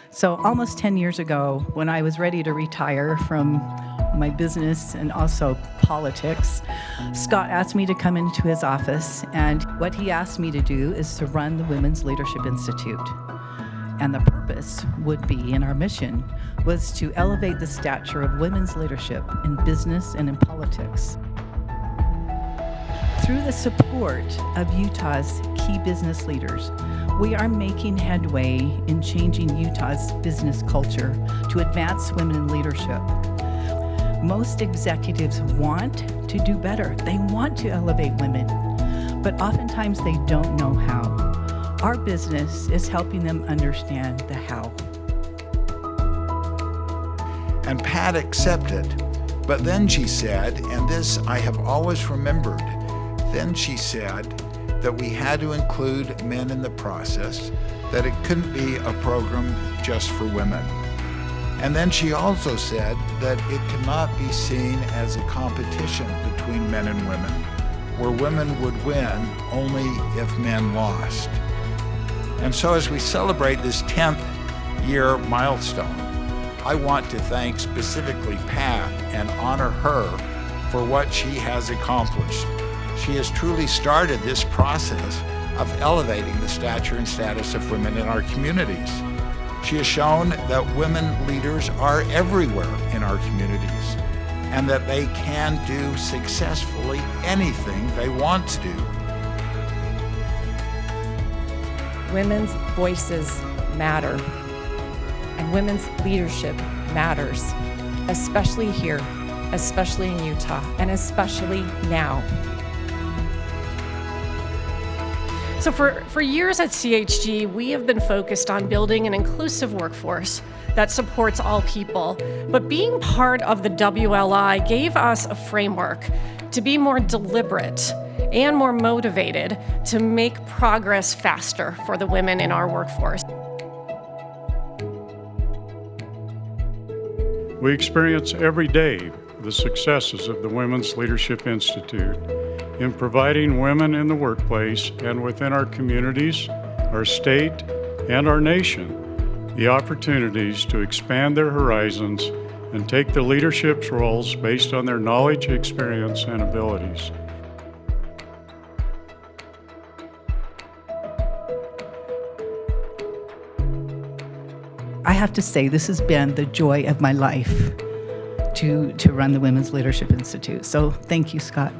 So almost 10 years ago, when I was ready to retire from my business and also politics, Scott asked me to come into his office, and what he asked me to do is to run the Women's Leadership Institute. And the purpose would be, and our mission, was to elevate the stature of women's leadership in business and in politics. Through the support of Utah's key business leaders, we are making headway in changing Utah's business culture to advance women in leadership. Most executives want to do better. They want to elevate women, but oftentimes they don't know how. Our business is helping them understand the how. And Pat accepted, but then she said, and this I have always remembered, then she said that we had to include men in the process, that it couldn't be a program just for women. And then she also said that it could not be seen as a competition between men and women, where women would win only if men lost. And so as we celebrate this 10th year milestone, I want to thank specifically Pat and honor her for what she has accomplished. She has truly started this process of elevating the stature and status of women in our communities. She has shown that women leaders are everywhere in our communities and that they can do successfully anything they want to do. Women's voices matter, and women's leadership matters, especially here, especially in Utah, and especially now. So for years at CHG, we have been focused on building an inclusive workforce that supports all people. But being part of the WLI gave us a framework to be more deliberate and more motivated to make progress faster for the women in our workforce. We experience every day the successes of the Women's Leadership Institute in providing women in the workplace and within our communities, our state, and our nation the opportunities to expand their horizons and take the leadership roles based on their knowledge, experience, and abilities. I have to say, this has been the joy of my life to run the Women's Leadership Institute. So thank you, Scott.